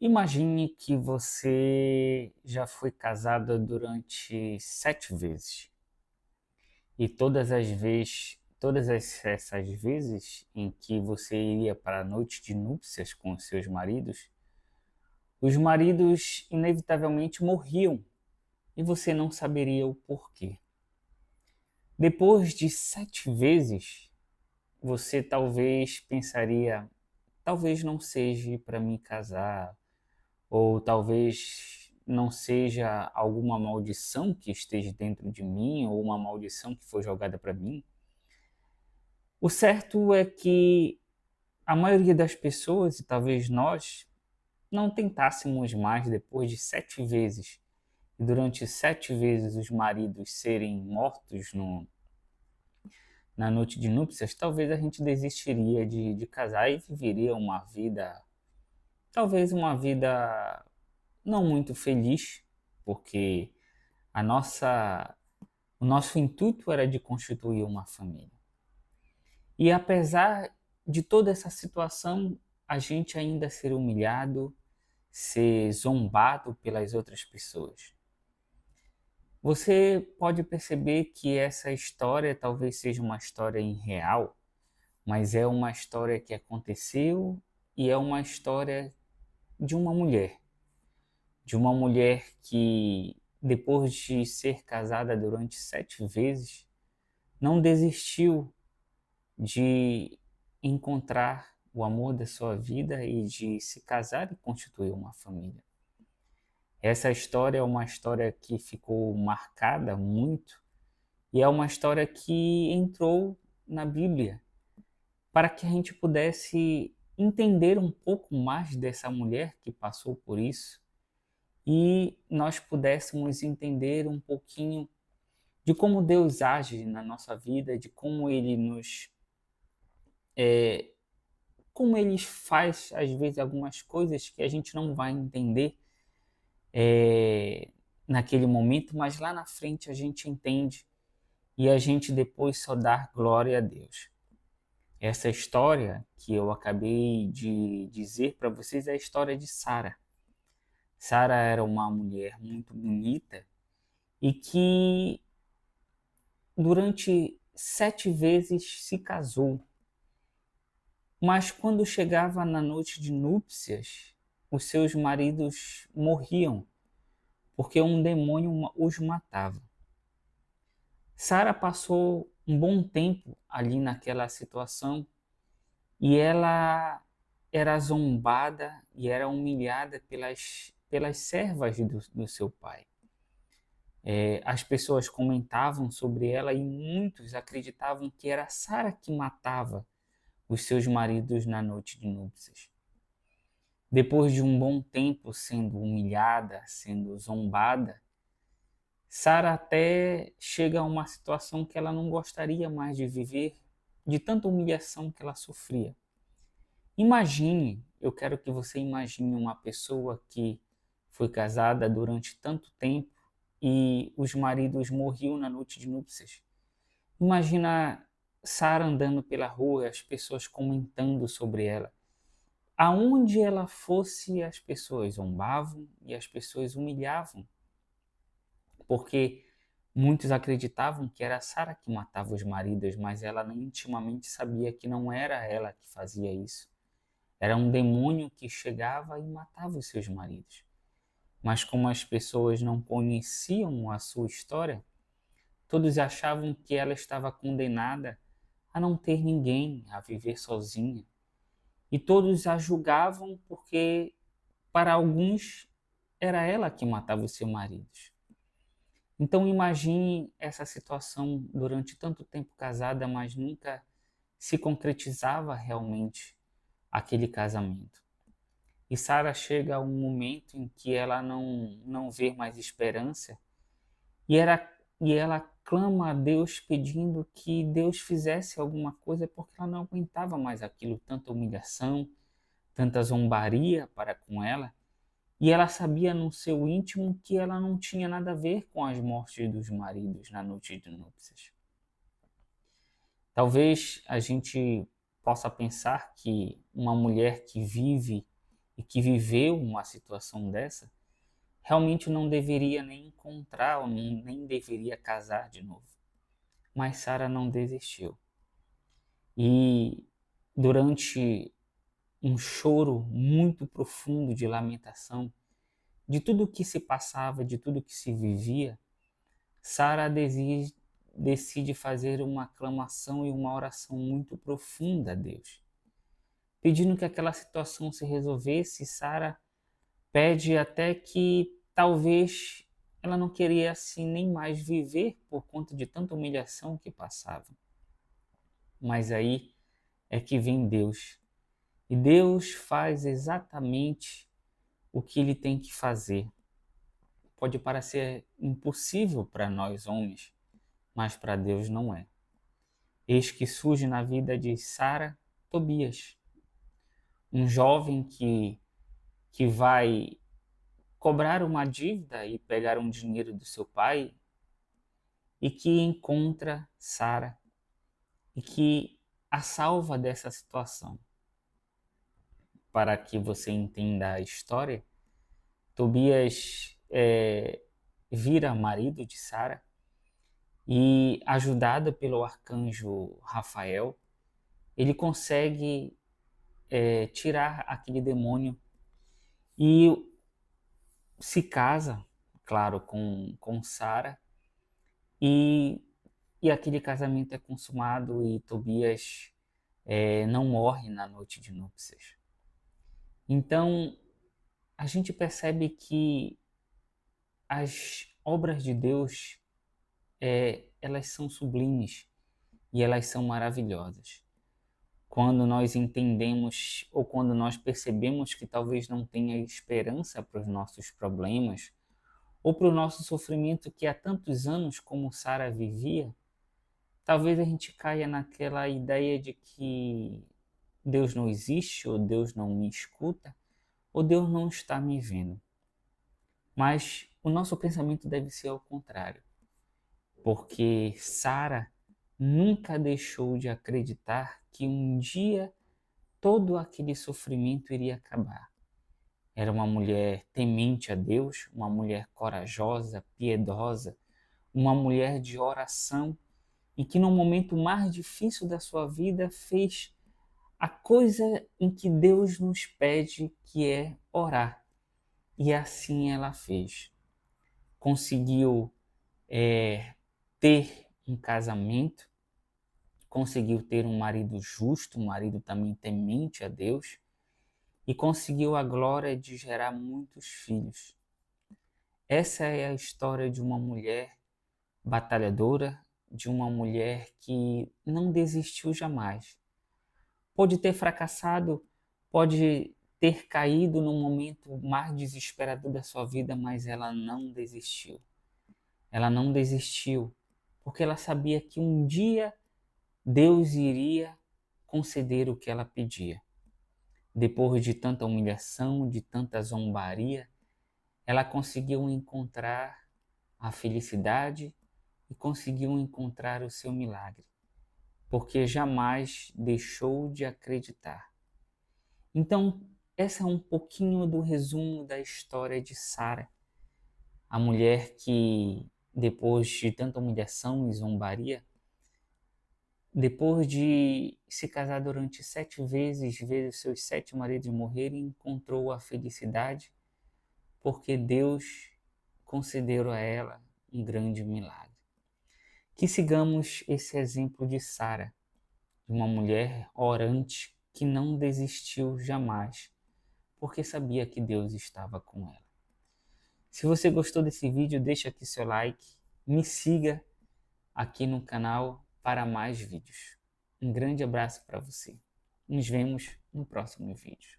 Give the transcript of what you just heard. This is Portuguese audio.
Imagine que você já foi casada durante 7 vezes e essas vezes em que você iria para a noite de núpcias com os seus maridos, os maridos inevitavelmente morriam e você não saberia o porquê. Depois de 7 vezes, você talvez pensaria: talvez não seja para mim casar, ou talvez não seja alguma maldição que esteja dentro de mim, ou uma maldição que foi jogada para mim. O certo é que a maioria das pessoas, e talvez nós, não tentássemos mais depois de 7 vezes, e durante 7 vezes os maridos serem mortos na noite de núpcias, talvez a gente desistiria de casar e viveria uma vida, talvez uma vida não muito feliz, porque a nossa, o nosso intuito era de constituir uma família. E apesar de toda essa situação, a gente ainda ser humilhado, ser zombado pelas outras pessoas. Você pode perceber que essa história talvez seja uma história irreal, mas é uma história que aconteceu e é uma história de de uma mulher que, depois de ser casada durante 7 vezes, não desistiu de encontrar o amor da sua vida e de se casar e constituir uma família. Essa história é uma história que ficou marcada muito e é uma história que entrou na Bíblia para que a gente pudesse entender um pouco mais dessa mulher que passou por isso e nós pudéssemos entender um pouquinho de como Deus age na nossa vida, de como Ele como Ele faz às vezes algumas coisas que a gente não vai entender naquele momento, mas lá na frente a gente entende e a gente depois só dá glória a Deus. Essa história que eu acabei de dizer para vocês é a história de Sara. Sara era uma mulher muito bonita e que durante 7 vezes se casou. Mas quando chegava na noite de núpcias, os seus maridos morriam, porque um demônio os matava. Sara passou um bom tempo ali naquela situação e ela era zombada e era humilhada pelas servas do seu pai. As pessoas comentavam sobre ela e muitos acreditavam que era Sara que matava os seus maridos na noite de núpcias. Depois de um bom tempo sendo humilhada, sendo zombada, Sara até chega a uma situação que ela não gostaria mais de viver, de tanta humilhação que ela sofria. Imagine, eu quero que você imagine uma pessoa que foi casada durante tanto tempo e os maridos morriam na noite de núpcias. Imagina Sara andando pela rua, as pessoas comentando sobre ela. Aonde ela fosse, as pessoas zombavam e as pessoas humilhavam, porque muitos acreditavam que era Sara que matava os maridos, mas ela intimamente sabia que não era ela que fazia isso. Era um demônio que chegava e matava os seus maridos. Mas como as pessoas não conheciam a sua história, todos achavam que ela estava condenada a não ter ninguém, a viver sozinha. E todos a julgavam porque, para alguns, era ela que matava os seus maridos. Então imagine essa situação durante tanto tempo casada, mas nunca se concretizava realmente aquele casamento. E Sara chega a um momento em que ela não vê mais esperança e, e ela clama a Deus pedindo que Deus fizesse alguma coisa porque ela não aguentava mais aquilo, tanta humilhação, tanta zombaria para com ela. E ela sabia no seu íntimo que ela não tinha nada a ver com as mortes dos maridos na noite de núpcias. Talvez a gente possa pensar que uma mulher que vive e e que viveu uma situação dessa, realmente não deveria nem encontrar, ou nem deveria casar de novo. Mas Sara não desistiu. E durante um choro muito profundo de lamentação, de tudo o que se passava, de tudo que se vivia, Sara decide fazer uma aclamação e uma oração muito profunda a Deus. Pedindo que aquela situação se resolvesse, Sara pede até que talvez ela não queria assim nem mais viver por conta de tanta humilhação que passava. Mas aí é que vem Deus. E Deus faz exatamente o que ele tem que fazer. Pode parecer impossível para nós homens, mas para Deus não é. Eis que surge na vida de Sara Tobias, um jovem que vai cobrar uma dívida e pegar um dinheiro do seu pai e que encontra Sara e que a salva dessa situação. Para que você entenda a história, Tobias vira marido de Sara e, ajudado pelo arcanjo Rafael, ele consegue tirar aquele demônio e se casa, claro, com Sara, e aquele casamento é consumado e Tobias não morre na noite de núpcias. Então, a gente percebe que as obras de Deus, elas são sublimes e elas são maravilhosas. Quando nós entendemos ou quando nós percebemos que talvez não tenha esperança para os nossos problemas ou para o nosso sofrimento que há tantos anos como Sara vivia, talvez a gente caia naquela ideia de que Deus não existe, ou Deus não me escuta, ou Deus não está me vendo. Mas o nosso pensamento deve ser ao contrário, porque Sara nunca deixou de acreditar que um dia todo aquele sofrimento iria acabar. Era uma mulher temente a Deus, uma mulher corajosa, piedosa, uma mulher de oração e que no momento mais difícil da sua vida fez a coisa em que Deus nos pede, que é orar. E assim ela fez. Conseguiu ter um casamento, conseguiu ter um marido justo, um marido também temente a Deus, e conseguiu a glória de gerar muitos filhos. Essa é a história de uma mulher batalhadora, de uma mulher que não desistiu jamais. Pode ter fracassado, pode ter caído no momento mais desesperador da sua vida, mas ela não desistiu. Ela não desistiu, porque ela sabia que um dia Deus iria conceder o que ela pedia. Depois de tanta humilhação, de tanta zombaria, ela conseguiu encontrar a felicidade e conseguiu encontrar o seu milagre, porque jamais deixou de acreditar. Então, essa é um pouquinho do resumo da história de Sara, a mulher que, depois de tanta humilhação e zombaria, depois de se casar durante 7 vezes, ver os seus 7 maridos morrerem, encontrou a felicidade, porque Deus concedeu a ela um grande milagre. Que sigamos esse exemplo de Sara, de uma mulher orante que não desistiu jamais, porque sabia que Deus estava com ela. Se você gostou desse vídeo, deixa aqui seu like, me siga aqui no canal para mais vídeos. Um grande abraço para você. Nos vemos no próximo vídeo.